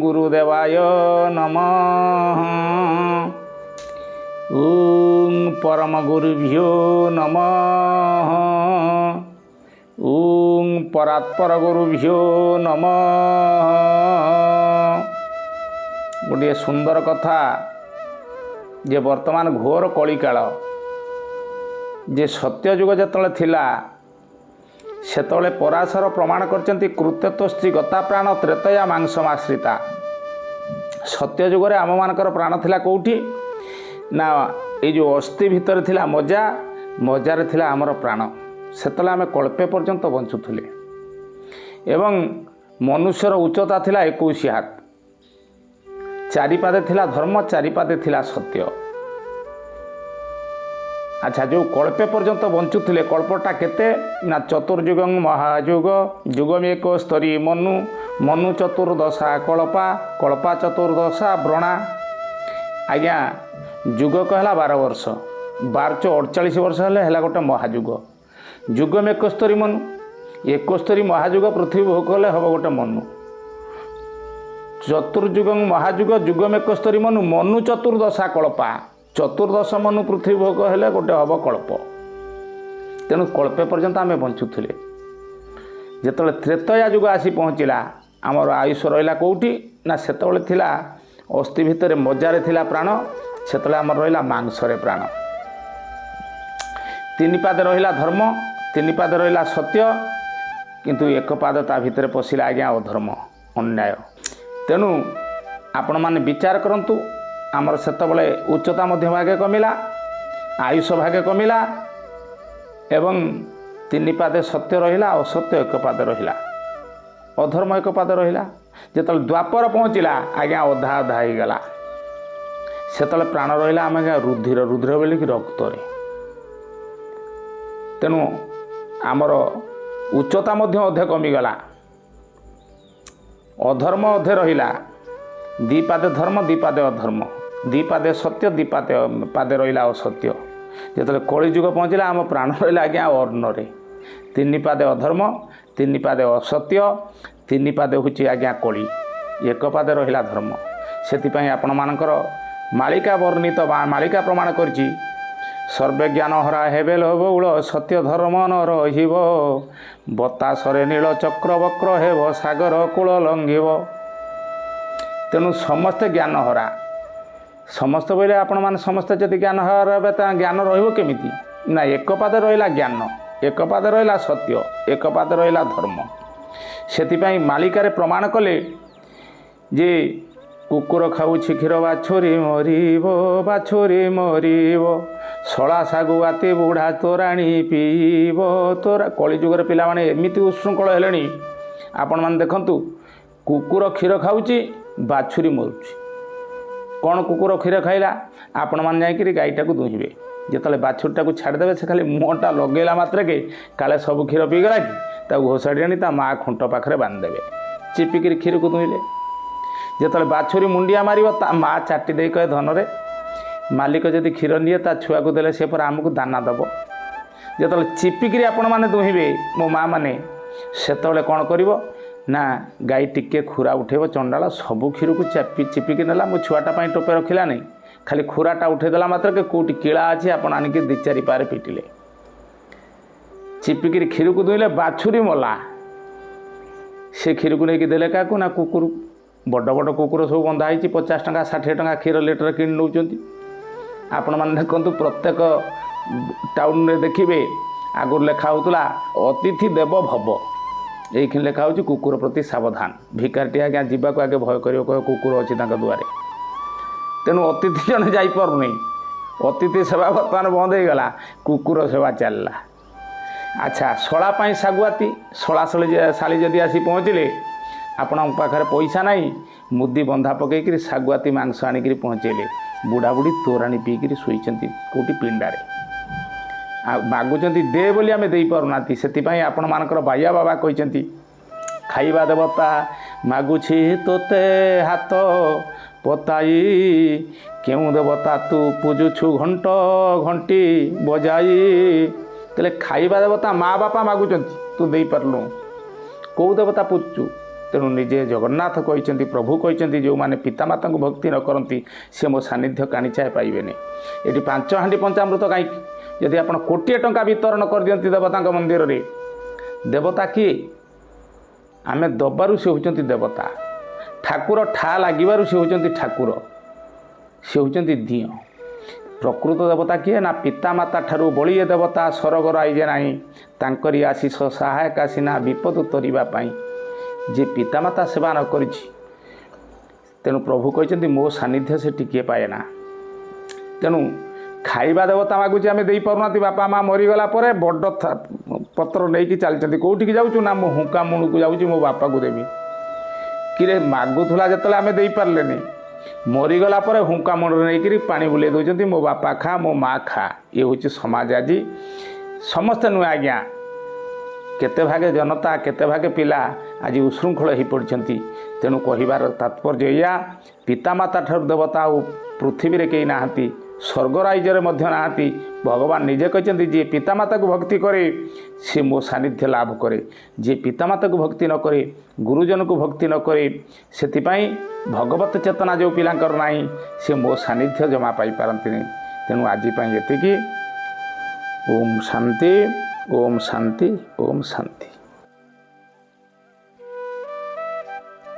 गुरुदेवाय नमः। ओं परमगुरुभ्यो नमः। ओं परात्पर गुरुभ्यो नमः। गोटे सुंदर कथा जे वर्तमान घोर कलिकाल जे सत्ययुग जतले थिला सेतले पराशर प्रमाण करचंती कृत्यत्व स्त्री गता प्राण त्रेतया मांसमाश्रिता। सत्ययुग रे आम मानकर प्राण थिला कोठी ना ये जो अस्थि भितर थिला मजा मजार थिला आमर प्राण। सेतले आमे कल्पे पर्यंत बंचुथिले एवं मनुष्यर उच्चता थिला 21 हाथ। चारिपादे थिला धर्म, चारिपादे थिला सत्य। अच्छा, जो कल्पे पर्यंत बंचुथिले कल्पटा केते ना चतुर्युगं महायुग युगमेक स्तरी मनु मनु चतुर्दशा कल्पा कल्पा चतुर्दशा व्रणा। आज्ञा युग कहला 12 वर्ष 12 × 48 वर्ष हेला गोटे महायुग। युगमेक स्तरी मनु 71 महायुग पृथ्वी भोग कले हम गोटे मनु। चतुर्युगं महायुग युगमेक स्तरी मनु मनु चतुर्दशा कल्पा 14 मनु पृथ्वी भोग हेले गोटे हम कल्प। तेणु कल्पे पर्यंत आम बंचुले। जिते त्रेतया युग आसी पहुँचला आमर आयुष रहा कौटी ना सेतबले थिला अस्थि भितर मजारे थिला प्राण, सेतबले आमर रहा मांसरे प्राण। 3 पाद रहा धर्म, 3 पाद रहा सत्य, किंतु 1 पाद ता भितर पशिला आज्ञा अधर्म अन्याय। तेणु आपण माने विचार करंतु आमर सेतबले उच्चता मध्य भागे कमिला, आयुष भागे कमिला एवं 3 पादे सत्य रहिला, असत्य 1 पाद रहिला, अधर्म 1 पाद रहिला। जेतले द्वापर पहुँचला आज्ञा अधा अधा हो गला। सेतले प्राण रहिला आम रुधिर रुधिर बोली कि रक्तरे। तेणु आमर उच्चता मध्य अधे कमिगला, अधर्म अधे रहिला। 2 पादे धर्म 2 पादे अधर्म, 2 पादे सत्य 2 पादे रहिला असत्य। जेतले कलिजुग पहुँचला आम प्राण रहिला आज्ञा अर्णरे। 3 पादे अधर्म 3 पादे असत्य 3 पादे होची आज्ञा कली, 1 पादे रहिला धर्म। सेतिपई आपण मानकर मालिका वर्णित मालिका प्रमाण करची सर्वे ज्ञान हरा हेबे लोबउल सत्य धर्म न रहिब बतासरे नील चक्र वक्र हेब सागर कूल लंघिब। तेणु समस्ते ज्ञान हरा, समस्त बोले आपण मान समस्ते जदि ज्ञान हराबे ता ज्ञान रहिबो केमिति ना 1 पाद रहिला ज्ञान, 1 पाद रहिला सत्य, 1 पाद रहिला धर्म। सेतिपई मालिकारे प्रमाण कले जे कुकुर खाऊछि क्षीर बाछुरी मरिब बाछुरी मरिब शला सागुआती बुढ़ा तोराणी पीब तोरा। कलिजुगर पिला माने एमिति उशृंखल हेलेनी। आपण मान देखंतु कुकुर क्षीर खाऊछि बाछुरी मरुछि। कौन कुकुर क्षीर खाइला आपण मान जाइकरी गाईटा को दुहिबे। जेतले बाछुरीटा को छाड़देवे से खाली मुहटा लगेला मात्र के काले सब क्षीर पीगला कि ताको घोषाड़ी आनी ता माँ खुंट पाखे बांधिदेवे चिपिकी क्षीर को दुहिले। जेतले बाछुरी मुंडिया मारिब ता माँ चाटी दे कहे धनरे मालिक जदि क्षीर निए ता छुआ को देले से पर आमको दाना दब। जेतले चिपिकी आपण माने दुहिबे मो माँ माने सेतले कौन करिवो ना गाई टिके खुरा उठेब चंडाल सबू क्षीर को चिपिकी नेला। मो छुआटा पाई टोपे रखिला नहीं, खाली खुराटा उठेदेला मात्र के कौटी किला अच्छी आपण आनिक 2-4 पारे पिटिले। चिपिकी क्षीर को दुहिले बाछुरी मला से क्षीर को लेकिन देले क्या ना कुकुर। बड़ बड़ कुकुर सब बंधा होती 50 टंका 60 टंका क्षीर लिटर कि नौकरी। आपण मैंने देखु प्रत्येक टाउन रे देखिए आगुर लेखा होता अतिथि देव भव, ये लेखा हो कुकुर प्रति सावधान। भिकारटी आज्ञा जावाक आगे भय कर कुकुर अच्छी दुआरे। तेणु अतिथि जन जापरूनी, अतिथि सेवा बर्तमान बंद हो गला, कुकुर सेवा चलला। अच्छा, शलापाई सागुआती शला शाली जदि आसी पहुँचले आपण पाखे पैसा नहीं मुदी बंधा पकईकरी सागुआती मांस आणिक पहुँचेले। बुढ़ा बुढ़ी तोराणी पीकरी शोचती कौटी पिंडारे मागुंट दे बोली आम दे पारना। से आपण मानकर बाया बाबा कहते खाइबा देवता मागुछि तोते हाथ पताई केउ देवता तू पूजुछु घंट घंटी बजाई। कहले खाइबा देवता माँ बापा मागुंट तू दे पारलु, कौ देवता पूजु तेणु निजे जगन्नाथ कहते प्रभु कहते जो मैंने पितामाता को भक्ति न करती सी मो सानिध्य काणीचाए पाइबे। ये 5 हांडी पंचामृत कहीं जदि आप कोटिए टंका वितरण कर दियंती देवता मंदिर रे देवता किए आमे दबारू से होचंती देवता ठाकुर ठा लागिबारू से होचंती ठाकुर से होचंती दिय प्रकृत देवता किए ना पितामाता ठारू बलिए देवता स्वर्गर आईजे नाही तांकरी आशीष सहायक आसीना विपद तरिबा पाई जे पितामाता सेवा न करिछि तेणु प्रभु कहते मो सानिध्य से टिके पाए ना। तेणु खाइबा देवता मागुची आम दे पारना बापा माँ मरीगला बड़ पत्र नहीं चलती कौटिक जाऊँ ना मो हुंका मुणु को जाऊँ मो बापा को देवी कि मागुला जो आम दे पारे मरीगला हुंका मुण नहीं पानी बुले दौरान मो बापा खा मो माँ खा ये हूँ समाज आज समस्ते नुह आज्ञा केते भागे जनता केते भागे पिला आज उशृंखल हो पड़ती। तेणु कहिबार तात्पर्य या पितामाता ठार देवता पृथ्वी रे कहीं नाहांती स्वर्ग राज्य मध्य नाहांती भगवान निजे कहते जी पितामाता को भक्ति करे सी मो सानिध्य लाभ करे जी पितामाता को भक्ति न करे गुरुजन को भक्ति न करे से भगवत चेतना जो पिलांकर नाही से मो सानिध्य जमा पाई पारंती नहीं। तेणु आज एतिकी ओम शांति ओम शांति ओम शांति।